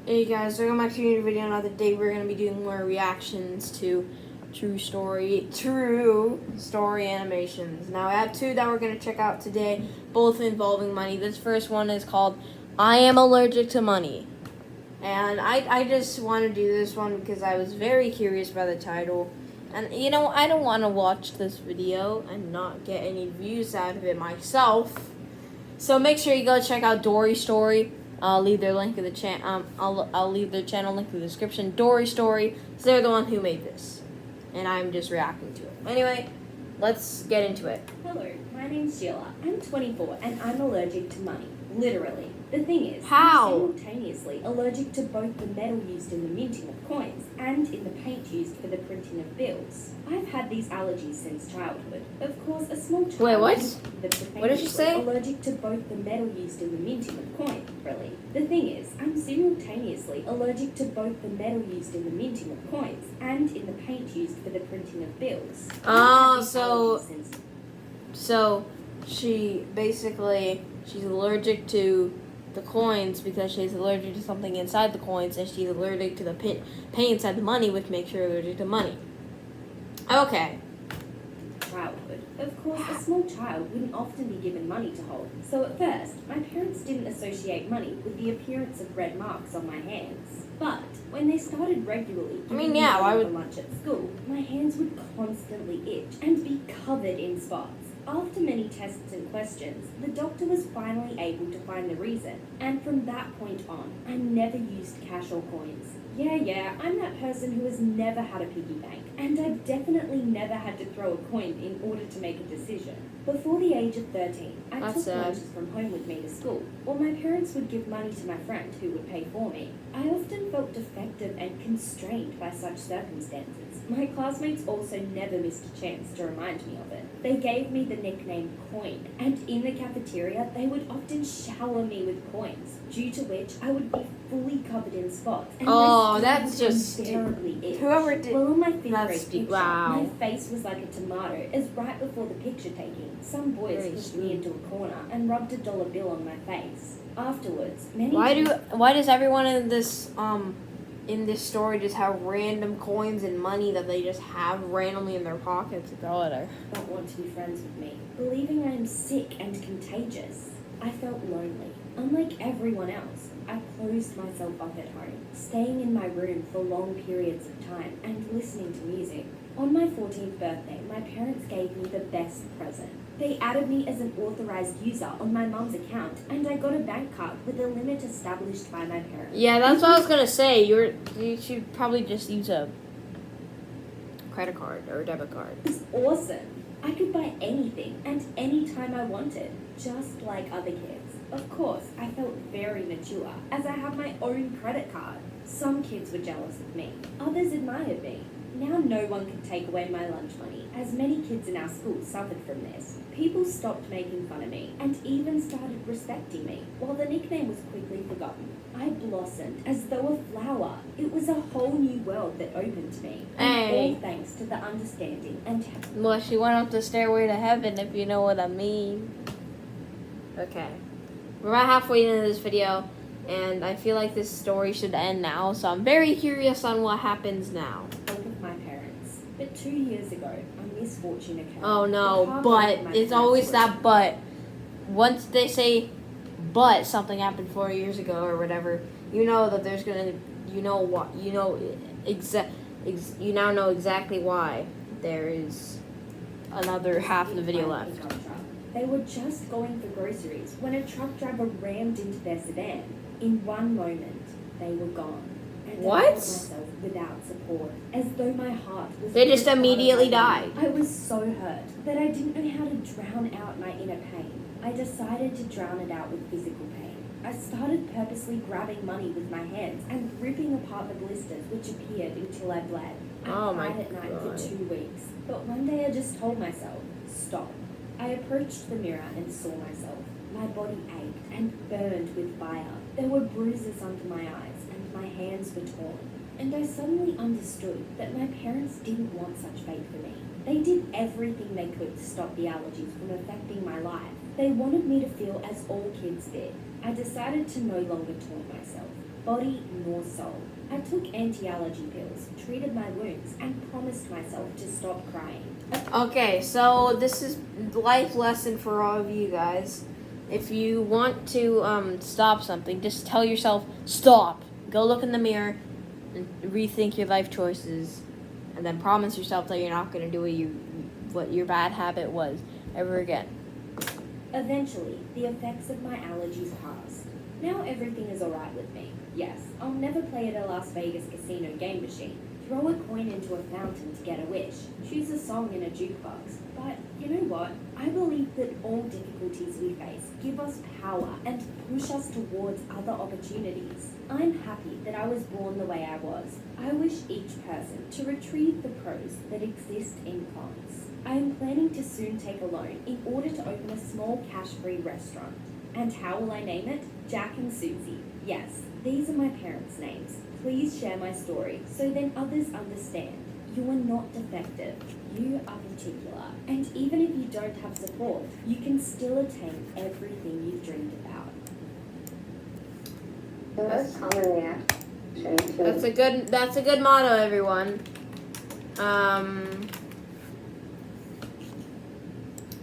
Hey guys, welcome back to a new video. Another day we're going to be doing more reactions to true story animations. Now I have two that we're going to check out today, both involving money. This first one is called I Am Allergic to Money. And I just want to do this one because I was very curious by the title. And you know, I don't want to watch this video and not get any views out of it myself. So make sure you go check out Dory's Story. I'll leave their link in the I'll leave their channel link in the description. Dory's Story. So they're the one who made this, and I'm just reacting to it. Anyway, let's get into it. Hello, my name's Sheila. I'm 24 and I'm allergic to money. Literally. The thing is, How? I'm simultaneously allergic to both the metal used in the minting of coins and in the paint used for the printing of bills. I've had these allergies since childhood. Of course, a small child... Wait, what? What did you say? Allergic to both the metal used in the minting of coins, really. The thing is, I'm simultaneously allergic to both the metal used in the minting of coins and in the paint used for the printing of bills. Oh, so she's allergic to the coins because she's allergic to something inside the coins, and she's allergic to the paint inside the money, which makes her allergic to money. Okay. Childhood. Of course, a small child wouldn't often be given money to hold. So at first, my parents didn't associate money with the appearance of red marks on my hands. But when they started regularly giving me money for lunch at school, my hands would constantly itch and be covered in spots. After many tests and questions, the doctor was finally able to find the reason, and from that point on, I never used cash or coins. Yeah, I'm that person who has never had a piggy bank, and I've definitely never had to throw a coin in order to make a decision. Before the age of 13, I took lunches from home with me to school, or my parents would give money to my friend who would pay for me. I often felt defective and constrained by such circumstances. My classmates also never missed a chance to remind me of it. They gave me the nickname Coin, and in the cafeteria, they would often shower me with coins, due to which I would be fully covered in spots. And that's just terribly itch. Whoever did. Well, on my fifth grade picture, wow. my face was like a tomato, as right before the picture taking, some boys pushed me into a corner and rubbed a dollar bill on my face. Afterwards, Why does everyone in this story just have random coins and money that they just have randomly in their pockets? Don't want to be friends with me, believing I am sick and contagious. I felt lonely. Unlike everyone else, I closed myself up at home, staying in my room for long periods of time and listening to music. On my 14th birthday, my parents gave me the best present. They added me as an authorized user on my mum's account, and I got a bank card with a limit established by my parents. Yeah, that's what I was gonna say. You should probably just use a credit card or a debit card. It was awesome. I could buy anything and anytime I wanted, just like other kids. Of course, I felt very mature, as I have my own credit card. Some kids were jealous of me. Others admired me. Now no one could take away my lunch money, as many kids in our school suffered from this. People stopped making fun of me, and even started respecting me, while the nickname was quickly forgotten. I blossomed as though a flower. It was a whole new world that opened to me, and all thanks to the understanding and... Well, she went up the stairway to heaven, if you know what I mean. Okay. We're about halfway into this video, and I feel like this story should end now, so I'm very curious on what happens now. With my parents. But 2 years ago, a misfortune occurred. Oh no, but it's always that but. Once they say but something happened 4 years ago or whatever, you know that there's gonna, you know what, you know you now know exactly why there is another half of the video left. They were just going for groceries when a truck driver rammed into their sedan. In one moment, they were gone. And I felt myself without support, as though my heart was... They just immediately died. I was so hurt that I didn't know how to drown out my inner pain. I decided to drown it out with physical pain. I started purposely grabbing money with my hands and ripping apart the blisters which appeared until I bled. I cried at night for 2 weeks, but one day I just told myself, stop. I approached the mirror and saw myself. My body ached and burned with fire. There were bruises under my eyes and my hands were torn. And I suddenly understood that my parents didn't want such fate for me. They did everything they could to stop the allergies from affecting my life. They wanted me to feel as all kids did. I decided to no longer taunt myself. body nor soul. I took anti-allergy pills, treated my wounds, and promised myself to stop crying. Okay, so this is life lesson for all of you guys. If you want to stop something, just tell yourself, stop. Go look in the mirror and rethink your life choices. And then promise yourself that you're not going to do what your bad habit was ever again. Eventually, the effects of my allergies passed. Now everything is alright with me. Yes, I'll never play at a Las Vegas casino game machine, throw a coin into a fountain to get a wish, choose a song in a jukebox. But you know what? I believe that all difficulties we face give us power and push us towards other opportunities. I'm happy that I was born the way I was. I wish each person to retrieve the pros that exist in cons. I am planning to soon take a loan in order to open a small cash-free restaurant. And how will I name it? Jack and Susie. Yes, these are my parents' names. Please share my story so then others understand. You are not defective. You are particular. And even if you don't have support, you can still attain everything you've dreamed about. The most common reaction to That's a good motto, everyone.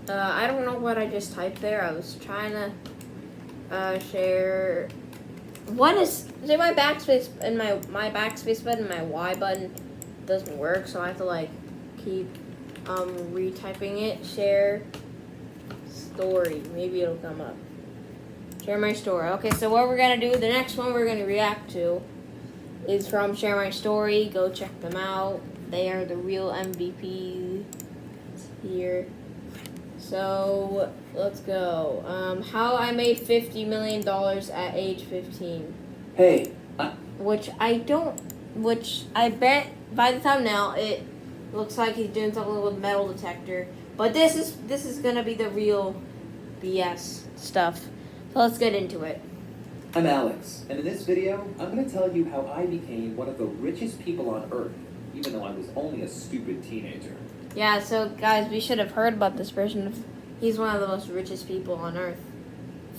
I don't know what I just typed there. I was trying to share. What is my backspace and my backspace button, my Y button doesn't work, so I have to keep retyping it. Share story. Maybe it'll come up. Share my story. Okay, so what we're gonna do, the next one we're gonna react to is from Share My Story. Go check them out. They are the real MVP here. So let's go. How I made $50 million at age 15. Hey, Which I bet by the thumbnail it looks like he's doing something with metal detector. But this is gonna be the real BS stuff. So let's get into it. I'm Alex, and in this video, I'm going to tell you how I became one of the richest people on Earth, even though I was only a stupid teenager. Yeah, so guys, we should have heard about this person. He's one of the most richest people on Earth.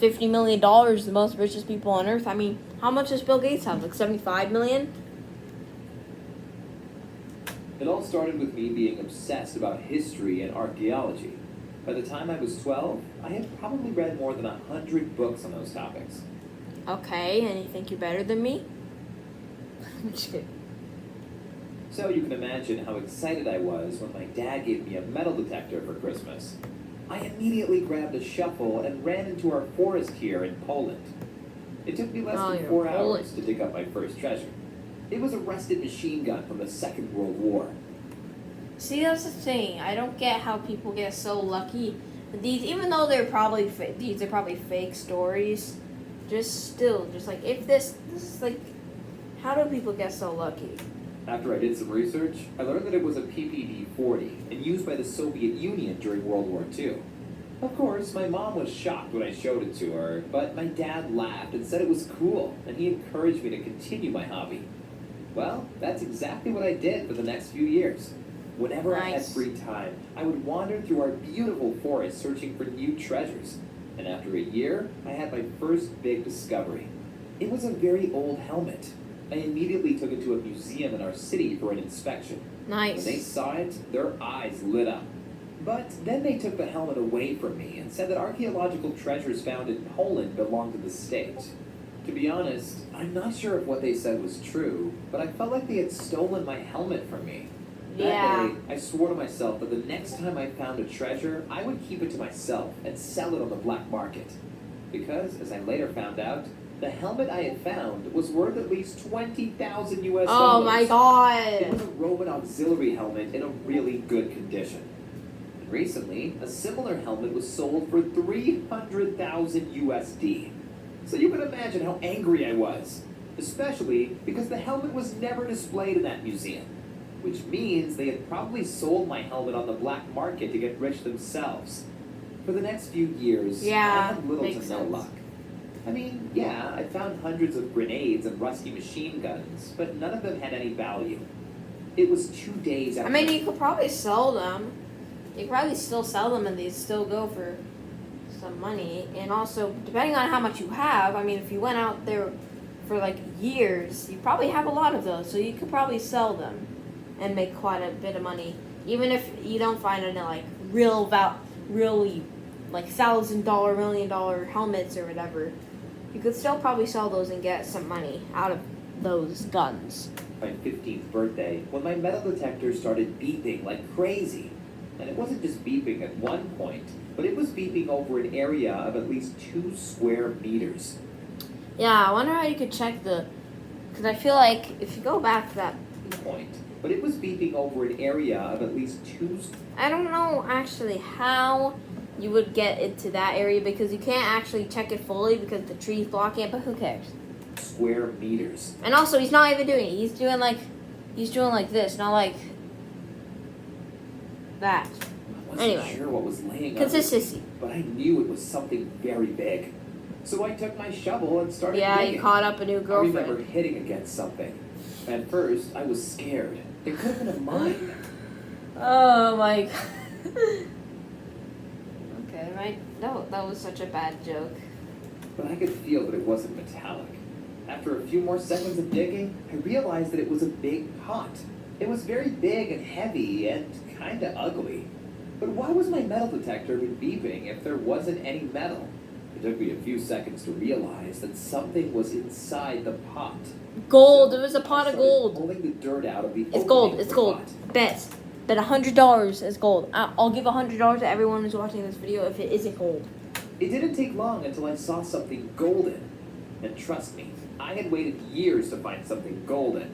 $50 million, the most richest people on Earth. I mean, how much does Bill Gates have? Like 75 million? It all started with me being obsessed about history and archaeology. By the time I was 12, I had probably read more than 100 books on those topics. Okay, and you think you're better than me? I'm just kidding. So you can imagine how excited I was when my dad gave me a metal detector for Christmas. I immediately grabbed a shovel and ran into our forest here in Poland. It took me less than 4 hours to dig up my first treasure. It was a rusted machine gun from the Second World War. See, that's the thing. I don't get how people get so lucky. These, even though they're probably these are probably fake stories, just like if this is like, how do people get so lucky? After I did some research, I learned that it was a PPD-40 and used by the Soviet Union during World War II. Of course, my mom was shocked when I showed it to her, but my dad laughed and said it was cool, and he encouraged me to continue my hobby. Well, that's exactly what I did for the next few years. Whenever I had free time, I would wander through our beautiful forest searching for new treasures. And after a year, I had my first big discovery. It was a very old helmet. I immediately took it to a museum in our city for an inspection. Nice. When they saw it, their eyes lit up. But then they took the helmet away from me and said that archaeological treasures found in Poland belonged to the state. To be honest, I'm not sure if what they said was true, but I felt like they had stolen my helmet from me. That day, I swore to myself that the next time I found a treasure, I would keep it to myself and sell it on the black market. Because, as I later found out, the helmet I had found was worth at least 20,000 US dollars. Oh my god! It was a Roman auxiliary helmet in a really good condition. And recently, a similar helmet was sold for 300,000 USD. So you can imagine how angry I was. Especially because the helmet was never displayed in that museum. Which means they had probably sold my helmet on the black market to get rich themselves. For the next few years, I had little to no luck. I mean, yeah, I found hundreds of grenades and rusty machine guns, but none of them had any value. It was 2 days after... I mean, you could probably sell them. You could probably still sell them and they'd still go for some money. And also, depending on how much you have, I mean, if you went out there for like years, you probably have a lot of those, so you could probably sell them and make quite a bit of money, even if you don't find any like really like $1,000, $1 million helmets or whatever. You could still probably sell those and get some money out of those guns. My 15th birthday, when my metal detector started beeping like crazy. And it wasn't just beeping at one point, but it was beeping over an area of at least 2 square meters. Yeah, I wonder how you could check because I feel like if you go back to that point, but it was beeping over an area of at least 2. I don't know actually how you would get it to that area because you can't actually check it fully because the tree's blocking it, but who cares? Square meters. And also, he's not even doing it. He's doing like this, not like that. I wasn't Anyway, sure what was laying consistency. under, but I knew it was something very big. So I took my shovel and started Yeah, digging. you caught up a new I remember girlfriend. hitting against something. At first, I was scared. It could have been a mine. Oh my god. Okay, right? No, that was such a bad joke. But I could feel that it wasn't metallic. After a few more seconds of digging, I realized that it was a big pot. It was very big and heavy and kinda ugly. But why was my metal detector beeping if there wasn't any metal? It took me a few seconds to realize that something was inside the pot. Gold. So It was a pot I of started gold. pulling the dirt out of the It's gold. opening It's of the gold. pot. Bet $100 is gold. I'll give $100 to everyone who's watching this video if it isn't gold. It didn't take long until I saw something golden. And trust me, I had waited years to find something golden.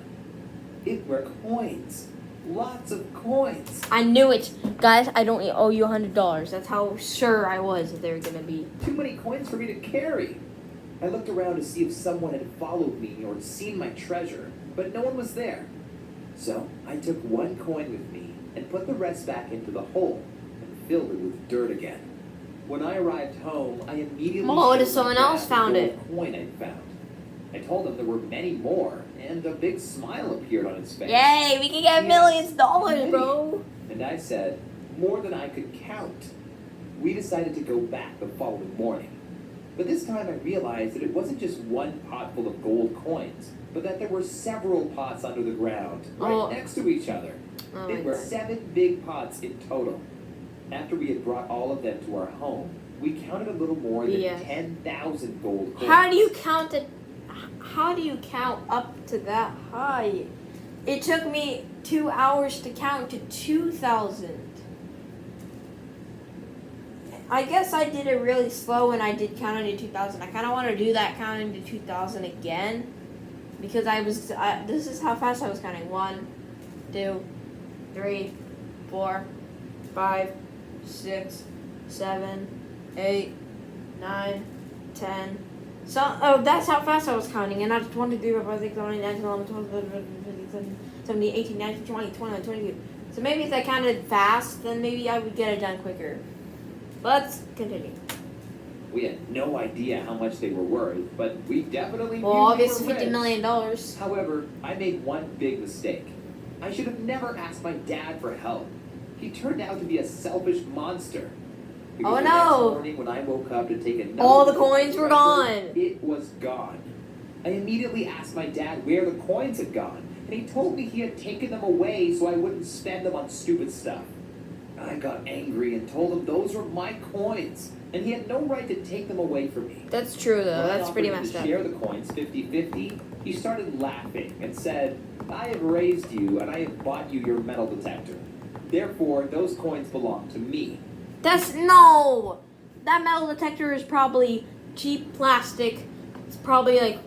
It were coins. Lots of coins. I knew it. Guys, I don't owe you $100. That's how sure I was that they were going to be. Too many coins for me to carry. I looked around to see if someone had followed me or seen my treasure, but no one was there. So I took one coin with me and put the rest back into the hole and filled it with dirt again. When I arrived home, I immediately Oh, what if showed someone my dad else the found gold it? coin I'd found. I told him there were many more, and a big smile appeared on his face. Yay, we can get Yes, millions of dollars, many. bro. And I said, more than I could count. We decided to go back the following morning. But this time I realized that it wasn't just one pot full of gold coins, but that there were several pots under the ground, right next to each other. Oh There my were God. 7 big pots in total. After we had brought all of them to our home, we counted a little more than Yeah. 10,000 gold coins. How do you count it? How do you count up to that high? It took me 2 hours to count to 2,000. I guess I did it really slow when I did counting to 2,000. I kind of want to do that counting to 2,000 again because this is how fast I was counting. 1, 2, 3, 4, 5, 6, 7, 8, 9, 10. That's how fast I was counting. And I just 1, 2, 3, 4, 5, 6, 7, 8, 9, 10, 11, 12, 13, 17, 18, 19, 20, 21, 22. So maybe if I counted fast, then maybe I would get it done quicker. Let's continue. We had no idea how much they were worth, but we definitely Well, knew we obviously were $50 rich. million. However, I made one big mistake. I should have never asked my dad for help. He turned out to be a selfish monster. Because Oh, the no. next morning when I woke up to take another All the look at coins were treasure, gone. It was gone. I immediately asked my dad where the coins had gone, and he told me he had taken them away so I wouldn't spend them on stupid stuff. I got angry and told him those were my coins, and he had no right to take them away from me. That's true, though. When I That's pretty offered him messed to up. share the coins 50-50, he started laughing and said, I have raised you and I have bought you your metal detector. Therefore, those coins belong to me. No! That metal detector is probably cheap plastic. It's probably like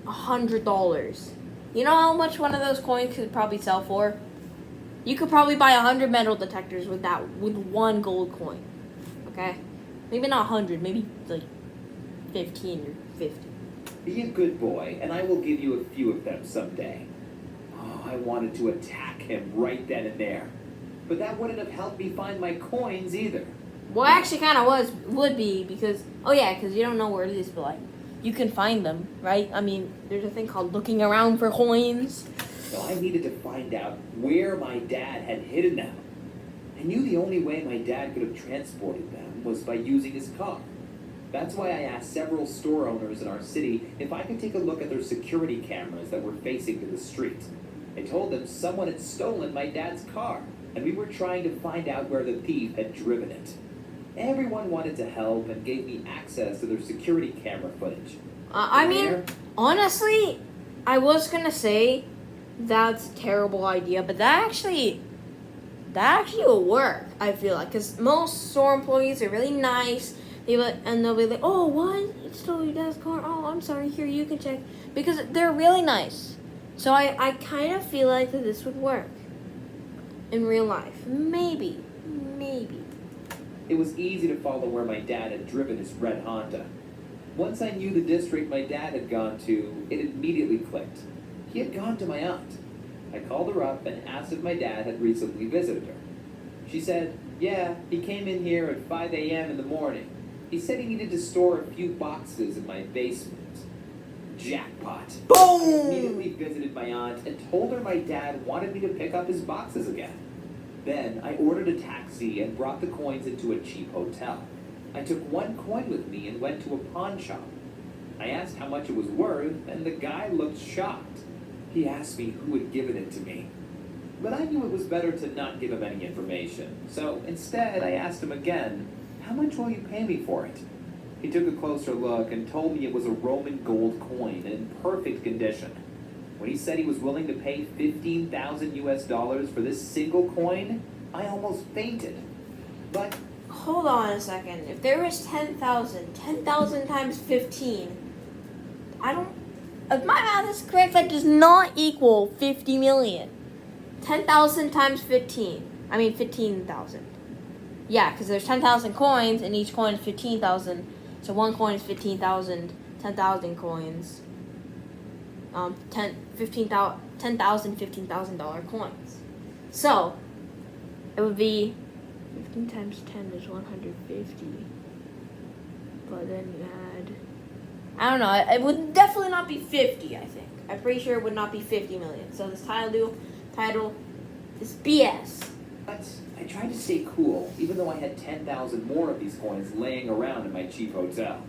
$100. You know how much one of those coins could probably sell for? You could probably buy 100 metal detectors with one gold coin. Okay? Maybe not 100, maybe like 15 or 50. Be a good boy, and I will give you a few of them someday. Oh, I wanted to attack him right then and there. But that wouldn't have helped me find my coins either. Well, actually kind of would be because, because you don't know where it is, but like, you can find them, right? I mean, there's a thing called looking around for coins. So I needed to find out where my dad had hidden them. I knew the only way my dad could have transported them was by using his car. That's why I asked several store owners in our city if I could take a look at their security cameras that were facing to the street. I told them someone had stolen my dad's car, and we were trying to find out where the thief had driven it. Everyone wanted to help and gave me access to their security camera footage. Honestly, I was gonna say that's a terrible idea, but that actually will work, I feel like, because most store employees are really nice. They'll be like, oh, what? It stole your dad's car? Oh, I'm sorry, here, you can check. Because they're really nice. So I kind of feel like that this would work in real life. Maybe. It was easy to follow where my dad had driven his red Honda. Once I knew the district my dad had gone to, it immediately clicked. He had gone to my aunt. I called her up and asked if my dad had recently visited her. She said, yeah, he came in here at 5 a.m. in the morning. He said he needed to store a few boxes in my basement. Jackpot. Boom! I immediately visited my aunt and told her my dad wanted me to pick up his boxes again. Then I ordered a taxi and brought the coins into a cheap hotel. I took one coin with me and went to a pawn shop. I asked how much it was worth, and the guy looked shocked. He asked me who had given it to me. But I knew it was better to not give him any information, so instead I asked him again, how much will you pay me for it? He took a closer look and told me it was a Roman gold coin in perfect condition. When he said he was willing to pay $15,000 for this single coin, I almost fainted. But hold on a second. If there was 10,000 times 15, if my math is correct, that does not equal 50 million. 10,000 times 15,000. Yeah, because there's 10,000 coins, and each coin is 15,000. So one coin is 15,000, 10,000 coins. $15,000 coins. So, it would be 15 times 10 is 150. But then you had, I don't know, it would definitely not be 50, I think. I'm pretty sure it would not be 50 million. So this title is BS. But I tried to stay cool, even though I had 10,000 more of these coins laying around in my cheap hotel.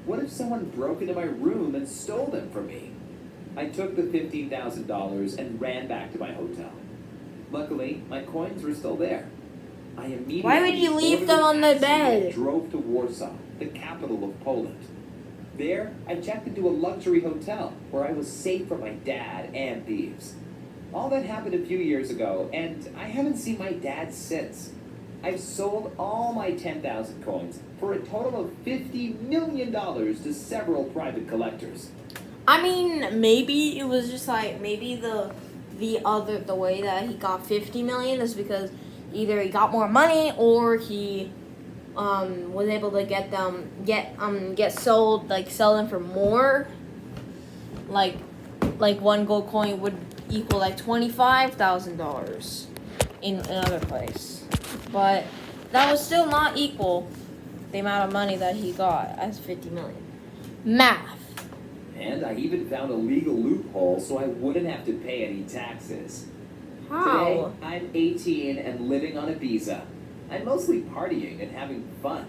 What if someone broke into my room and stole them from me? I took the $15,000 and ran back to my hotel. Luckily, my coins were still there. I immediately Why would you leave them on the bed? And drove to Warsaw, the capital of Poland. There, I checked into a luxury hotel where I was safe from my dad and thieves. All that happened a few years ago, and I haven't seen my dad since. I've sold all my 10,000 coins for a total of $50 million to several private collectors. I mean, maybe it was just like, maybe the way that he got 50 million is because either he got more money or he was able to sell them for more. Like one gold coin would equal like $25,000 in another place. But that was still not equal the amount of money that he got as 50 million. Math. And I even found a legal loophole so I wouldn't have to pay any taxes. How? Today, I'm 18 and living on Ibiza. I'm mostly partying and having fun.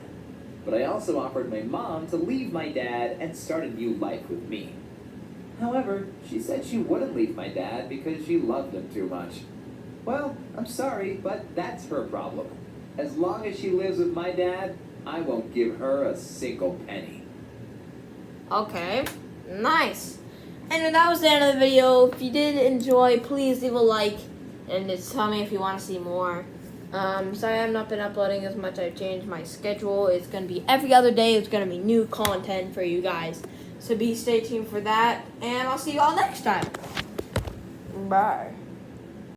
But I also offered my mom to leave my dad and start a new life with me. However, she said she wouldn't leave my dad because she loved him too much. Well, I'm sorry, but that's her problem. As long as she lives with my dad, I won't give her a single penny. Okay, nice. And that was the end of the video. If you did enjoy, please leave a like and just tell me if you want to see more. Sorry I've not been uploading as much. I've changed my schedule. It's going to be every other day. It's going to be new content for you guys. So stay tuned for that. And I'll see you all next time. Bye.